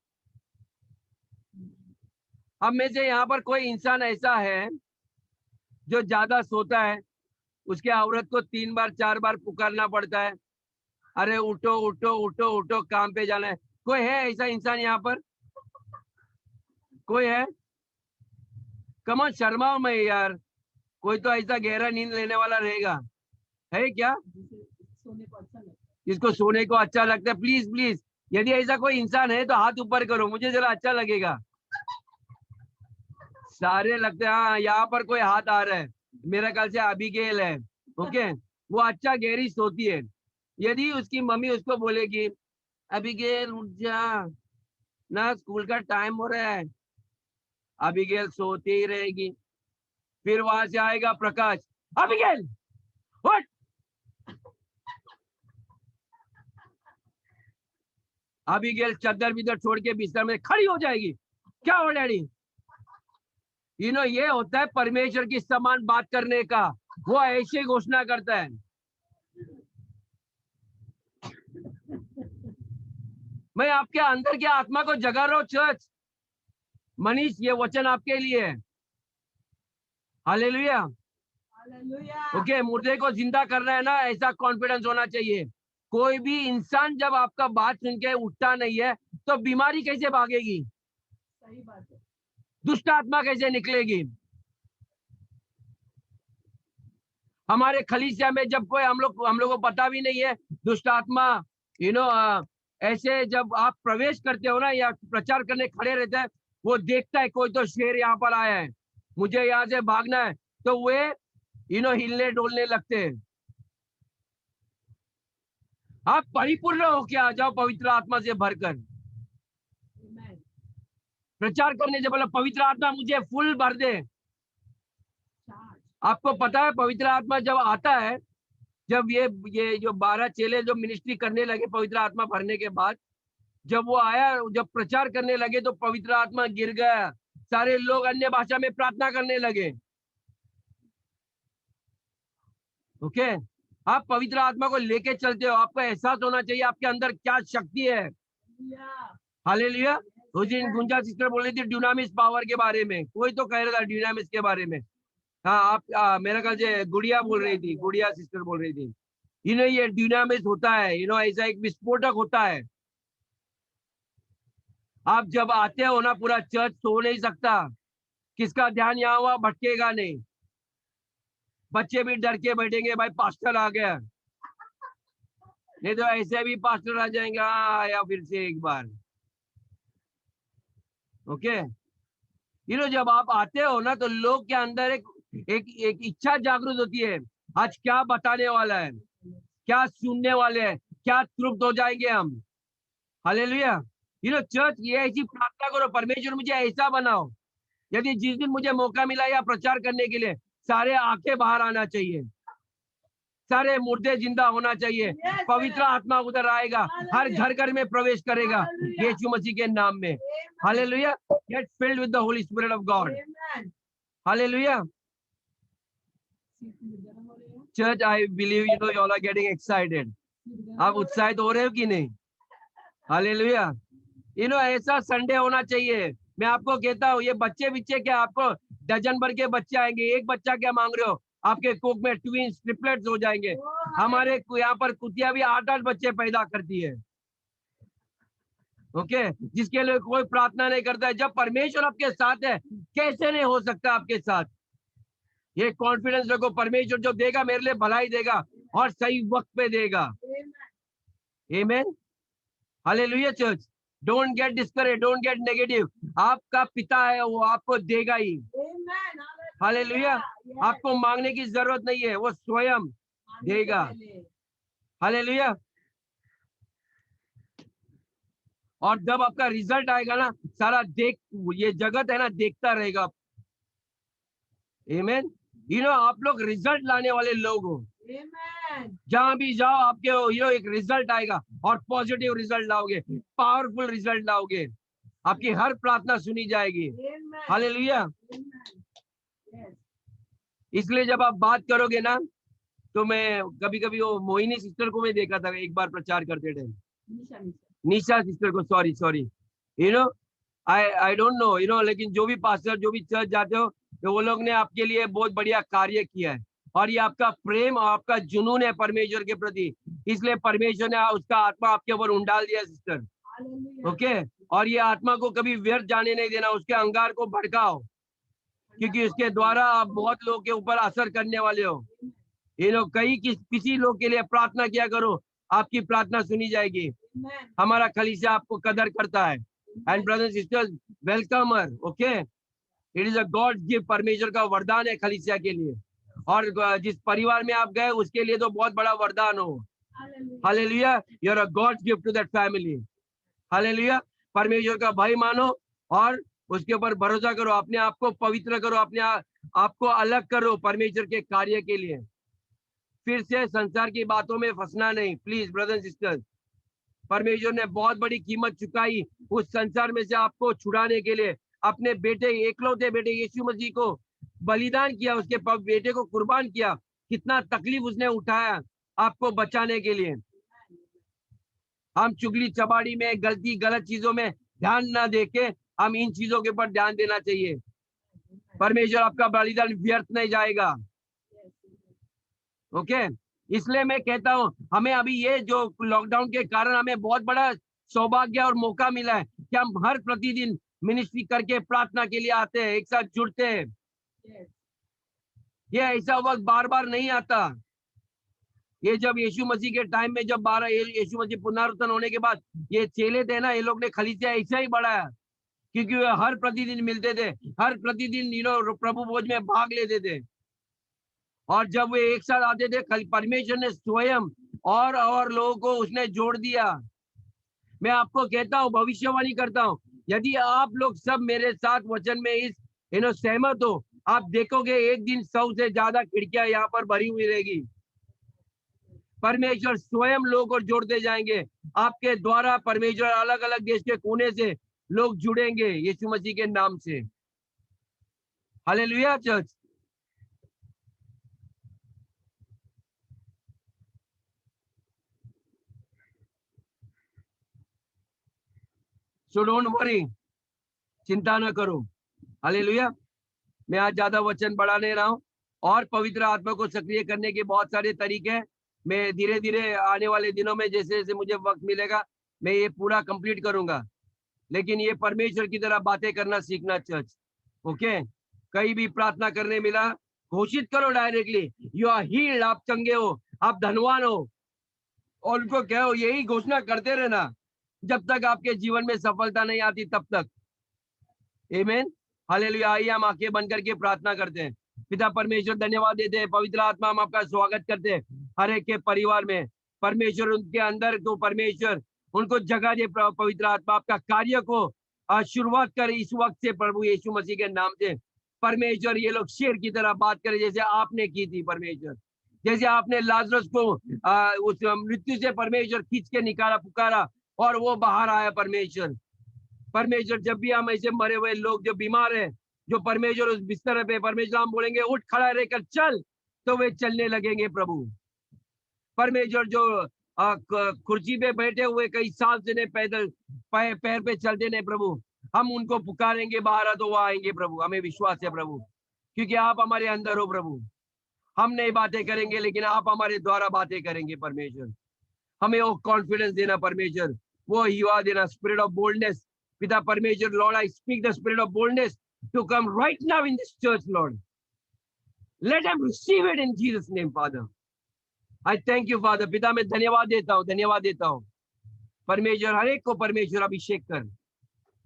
अब में से यहाँ पर कोई इंसान ऐसा है जो ज्यादा सोता है, उसके औरत को 3 बार 4 बार पुकारना पड़ता है, अरे उठो उठो उठो उठो काम पे जाना है। कोई है ऐसा इंसान यहाँ पर, कोई है? कमन शर्माओ मैं यार, कोई तो ऐसा गहरा नींद लेने वाला रहेगा, है क्या? जिसको सोने को अच्छा लगता है, प्लीज प्लीज, यदि ऐसा कोई इंसान है तो हाथ ऊपर करो, मुझे जरा अच्छा लगेगा। सारे लगते हैं, हाँ यहाँ पर कोई हाथ आ रहा है, मेरा ख्याल से अबीगेल है। ओके, वो अच्छा गहरी सोती है। यदि उसकी मम्मी उसको बोलेगी अबीगेल उठ जा ना, स्कूल का टाइम हो रहा है, अबीगेल सोती ही रहेगी। फिर वहां से आएगा प्रकाश, अबीगेल उठ, अबीगेल चद्दर बिदर छोड़ के बिस्तर में खड़ी हो जाएगी, क्या हो डैडी? ये होता है परमेश्वर की समान बात करने का, वो ऐसे घोषणा करता है। मैं आपके अंदर के आत्मा को जगा रहा हूं चर्च। मनीष ये वचन आपके लिए है। हालेलुया। ओके, मुर्दे को जिंदा करना है ना, ऐसा कॉन्फिडेंस होना चाहिए। कोई भी इंसान जब आपका बात सुन के उठता नहीं है तो बीमारी कैसे भागेगी? सही बात है। दुष्ट आत्मा कैसे निकलेगी? हमारे खलीसिया में जब कोई हम लोग को पता भी नहीं है, दुष्ट आत्मा ऐसे जब आप प्रवेश करते हो ना या प्रचार करने खड़े रहते हैं, वो देखता है कोई तो शेर यहाँ पर आया है, मुझे यहाँ से भागना है, तो वे हिलने डोलने लगते हैं। आप परिपूर्ण होके आ जाओ पवित्र आत्मा से भरकर। प्रचार करने से पहले पवित्र आत्मा मुझे फुल भर दे। आपको पता है पवित्र आत्मा जब आता है, जब ये जो 12 चेले जो मिनिस्ट्री करने लगे पवित्र आत्मा भरने के बाद, जब वो आया, जब प्रचार करने लगे तो पवित्र आत्मा गिर गया, सारे लोग अन्य भाषा में प्रार्थना करने लगे। ओके, आप पवित्र आत्मा को लेके चलते हो, आपको एहसास होना चाहिए आपके अंदर क्या शक्ति है। हालेलुया। उस दिन गुंजा सिस्टर बोल रही थी ड्यूनामिस पावर के बारे में, कोई तो कह रहा था ड्यूनामिस के बारे में। हाँ आप मेरा ख्याल से गुड़िया बोल रही थी, गुड़िया सिस्टर बोल रही थी। ये ड्यूनामिस होता है, ऐसा एक विस्फोटक होता है। आप जब आते हो ना पूरा चर्च सो नहीं सकता, किसका ध्यान यहाँ हुआ भटकेगा नहीं, बच्चे भी डर के बैठेंगे भाई पास्टर आ गया। नहीं तो ऐसे भी पास्टर आ जाएंगे, हाँ आया फिर से एक बार। ओके, जब आप आते हो ना तो लोग के अंदर एक इच्छा जागृत होती है, आज क्या बताने वाला है, क्या सुनने वाले हैं, क्या तृप्त हो जाएंगे हम। हालेलुया। चर्च, ये ऐसी प्रार्थना करो, परमेश्वर मुझे ऐसा बनाओ, यदि जिस दिन मुझे मौका मिला या प्रचार करने के लिए, सारे आंखें बाहर आना चाहिए, सारे मुर्दे जिंदा होना चाहिए, पवित्र आत्मा उधर आएगा, हर घर घर में प्रवेश करेगा यीशु मसीह के नाम में। Hallelujah. Get filled with the holy spirit of God. Hallelujah. Church, I believe you all are getting excited. आप उत्साहित हो रहे हो कि नहीं? हालेलुया। ऐसा संडे होना चाहिए। मैं आपको कहता हूँ, ये बच्चे क्या, आपको डजन भर के बच्चे आएंगे, एक बच्चा क्या मांग रहे हो, आपके कोक में ट्विंस, ट्रिपलेट्स हो जाएंगे। हमारे यहाँ पर कुतिया भी 8-8 बच्चे पैदा करती है। ओके, जिसके लिए कोई प्रार्थना नहीं करता है। जब परमेश्वर आपके साथ है, कैसे नहीं हो सकता आपके साथ? ये कॉन्फिडेंस रखो, परमेश्वर जो देगा मेरे लिए भलाई देगा और सही वक्त पे देगा। आमीन। Hallelujah church, don't get discourage, don't get negative. आपका पिता है, वो आपको देगा ही। हालेलुया। आपको मांगने की जरूरत नहीं है, वो स्वयं देगा। हालेलुया। और जब आपका रिजल्ट आएगा ना, सारा ये जगत है ना, देखता रहेगा। आमीन। आप लोग रिजल्ट लाने वाले लोग हो। जहां भी जाओ आपके एक रिजल्ट आएगा, और पॉजिटिव रिजल्ट लाओगे, पावरफुल रिजल्ट लाओगे, आपकी हर प्रार्थना सुनी जाएगी। हालेलुया। इसलिए जब आप बात करोगे ना, तो मैं कभी कभी वो मोहिनी सिस्टर को मैं देखा था एक बार प्रचार करते टाइम, निशा सिस्टर को, सॉरी आई डोंट नो लेकिन जो भी पास्टर, जो भी चर्च जाते हो, तो वो लोग ने आपके लिए बहुत बढ़िया कार्य किया है, और ये आपका प्रेम और आपका जुनून है परमेश्वर के प्रति, इसलिए परमेश्वर ने उसका आत्मा आपके ऊपर उंडाल दिया सिस्टर। ओके, और ये आत्मा को कभी व्यर्थ जाने नहीं देना, उसके अंगार को भड़काओ, क्योंकि उसके द्वारा आप बहुत लोगों के ऊपर असर करने वाले हो। किसी लोग के लिए प्रार्थना किया करो, आपकी प्रार्थना सुनी जाएगी। हमारा कलीसिया आपको कदर करता है। And brothers sisters, welcome her. Okay, it is a God gift, परमेश्वर का वरदान है कलीसिया के लिए, और जिस परिवार में आप गए उसके लिए तो बहुत बड़ा वरदान हो। Hallelujah. You are a God gift to that family. Hallelujah. परमेश्वर का भाई मानो और उसके ऊपर भरोसा करो, अपने आप को पवित्र करो, अपने आप को अलग करो परमेश्वर के कार्य के लिए। फिर से संसार की बातों में फंसना नहीं, प्लीज ब्रदर सिस्टर्स। परमेश्वर ने बहुत बड़ी कीमत चुकाई उस संसार में से आपको छुड़ाने के लिए, अपने बेटे, एकलौते बेटे यीशु मसीह को बलिदान किया, उसके बेटे को कुर्बान किया। कितना तकलीफ उसने उठाया आपको बचाने के लिए। हम चुगली चबाड़ी में, गलती गलत चीजों में ध्यान ना देके हम इन चीजों के ऊपर ध्यान देना चाहिए। परमेश्वर आपका बलिदान व्यर्थ नहीं जाएगा। ओके, इसलिए मैं कहता हूं, हमें अभी ये जो लॉकडाउन के कारण हमें बहुत बड़ा सौभाग्य और मौका मिला है कि हम हर प्रतिदिन मिनिस्ट्री करके प्रार्थना के लिए आते हैं, एक साथ जुड़ते हैं। ये ऐसा वक्त बार बार नहीं आता। ये जब यीशु मसीह के टाइम में, जब यीशु मसीह पुनरुत्थान होने के बाद ये चेले थे ना, ये लोग ने कलीसिया ऐसा ही बढ़ाया, क्योंकि वे हर प्रतिदिन मिलते थे, हर प्रतिदिन प्रभु भोज में भाग लेते थे। और जब वे एक साथ आते थे, परमेश्वर ने स्वयं और लोगों को उसने जोड़ दिया। मैं आपको कहता हूँ, भविष्यवाणी करता हूँ, यदि आप लोग सब मेरे साथ वचन में इस सहमत हो, आप देखोगे एक दिन 100 से ज्यादा खिड़कियां यहाँ पर भरी हुई रहेगी। परमेश्वर स्वयं लोगों को जोड़ते जाएंगे आपके द्वारा। परमेश्वर अलग अलग देश के कोने से लोग जुड़ेंगे यीशु मसीह के नाम से। Hallelujah church. So don't worry, चिंता न करो। हालेलुया। मैं आज ज्यादा वचन बढ़ा नहीं रहा हूं, और पवित्र आत्मा को सक्रिय करने के बहुत सारे तरीके हैं। मैं धीरे धीरे आने वाले दिनों में जैसे जैसे मुझे वक्त मिलेगा, मैं ये पूरा कंप्लीट करूंगा। लेकिन ये परमेश्वर की तरह बातें करना सीखना चर्च। ओके, कहीं भी प्रार्थना करने मिला, घोषित करो डायरेक्टली, यू आर हील्ड, आप चंगे हो, आप धनवान हो। और उनको कहो यही घोषणा करते रहना जब तक आपके जीवन में सफलता नहीं आती तब तक। आमीन, हालेलुया। आइए हम आंखें बंद करके प्रार्थना करते हैं। पिता परमेश्वर धन्यवाद देते हैं, पवित्र आत्मा हम आपका स्वागत करते हैं हर एक के परिवार में। परमेश्वर उनके अंदर तो परमेश्वर उनको जगह दे पवित्र आत्मा, आपका कार्य को शुरुआत करे इस वक्त से प्रभु यीशु मसीह के नाम से। परमेश्वर ये लोग शेर की तरह बात करें जैसे आपने की थी परमेश्वर, जैसे आपने लाजरस को उस मृत्यु से परमेश्वर खींच के निकाला, पुकारा और वो बाहर आया परमेश्वर। परमेश्वर जब भी हम ऐसे मरे हुए लोग जो बीमार है, जो परमेश्वर उस बिस्तर पे परमेश्वर हम बोलेंगे उठ खड़ा रहकर चल, तो वे चलने लगेंगे प्रभु। परमेश्वर जो कुर्सी पे बैठे हुए कई साल से ने पैदल पैर पे चलते नहीं प्रभु, हम उनको पुकारेंगे बाहर तो वो आएंगे प्रभु, हमें विश्वास है प्रभु, क्योंकि आप हमारे अंदर हो प्रभु। हम नहीं बातें करेंगे लेकिन आप हमारे द्वारा बातें करेंगे परमेश्वर। हमें वो कॉन्फिडेंस देना परमेश्वर, वो युवा देना, स्पिरिट ऑफ बोल्डनेस पिता परमेश्वर। Lord I speak the spirit of boldness to come right now in this church Lord, let them receive it in Jesus name Father. I thank you Father. पिता मैं धन्यवाद देता हूँ, धन्यवाद देता हूँ परमेश्वर। हर एक को परमेश्वर अभिषेक कर,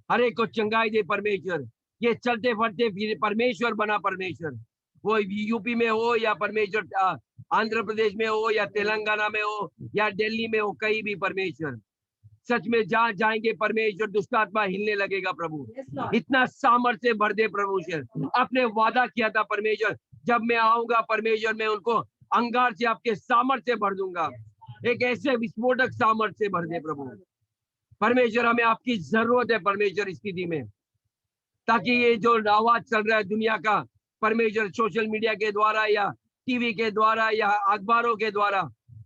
हर एक को चंगाई दे परमेश्वर। ये चलते फिरते फिर परमेश्वर बना परमेश्वर, वो यूपी में हो या परमेश्वर आंध्र प्रदेश में हो या तेलंगाना में हो या दिल्ली में हो, कहीं भी परमेश्वर सच में जहाँ जाएंगे परमेश्वर दुष्ट आत्मा हिलने लगेगा प्रभु। इतना सामर्थ्य भर दे परमेश्वर, आपने वादा किया था परमेश्वर जब मैं आऊंगा परमेश्वर मैं उनको अंगार से आपके सामर्थ्य भर दूंगा, एक ऐसे विस्फोटक सामर्थ्य भर दे प्रभु। परमेश्वर हमें आपकी जरूरत है परमेश्वर इस स्थिति में, ताकि ये जो आवाज चल रहा है दुनिया का परमेश्वर, सोशल मीडिया के द्वारा या टीवी के द्वारा या अखबारों के द्वारा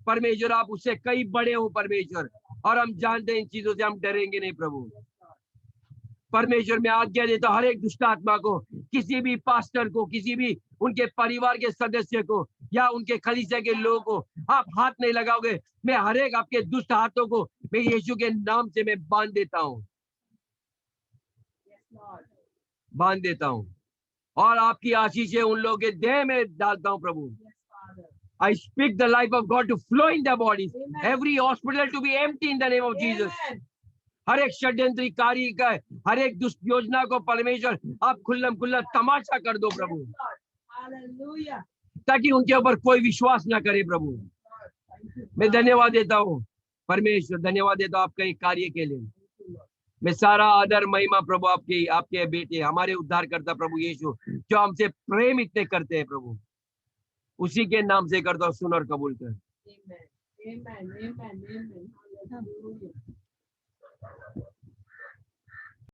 परमेश्वर, आप उससे कई बड़े हो परमेश्वर, और हम जानते हैं इन चीजों से हम डरेंगे नहीं प्रभु। परमेश्वर मैं आज्ञा देता हूं हर एक दुष्ट आत्मा को, किसी भी पास्टर को, किसी भी उनके परिवार के सदस्य को या उनके कलीसिया के लोगों को आप हाथ नहीं लगाओगे, मैं हर एक आपके दुष्ट हाथों को मैं यीशु के नाम से मैं बांध देता हूँ, बांध देता हूँ, और आपकी आशीषें उन लोगों के देह में डालता हूँ प्रभु। I speak the life of God to flow in their bodies. Amen. Every hospital to be empty in the name of Amen. Jesus. हर एक षड्यंत्री कार्य का, हर एक दुष्ट योजना को परमेश्वर आप खुल्लम खुल्ला तमाशा कर दो प्रभु, ताकि उनके ऊपर कोई विश्वास ना करे प्रभु। मैं धन्यवाद देता हूँ परमेश्वर, धन्यवाद देता हूँ आपके कार्य के लिए। मैं सारा आदर महिमा प्रभु आपके आपके बेटे हमारे उद्धार करता प्रभु यीशु, जो हमसे प्रेम इतने करते हैं प्रभु, उसी के नाम से करता हूँ, सुन और कबूल कर।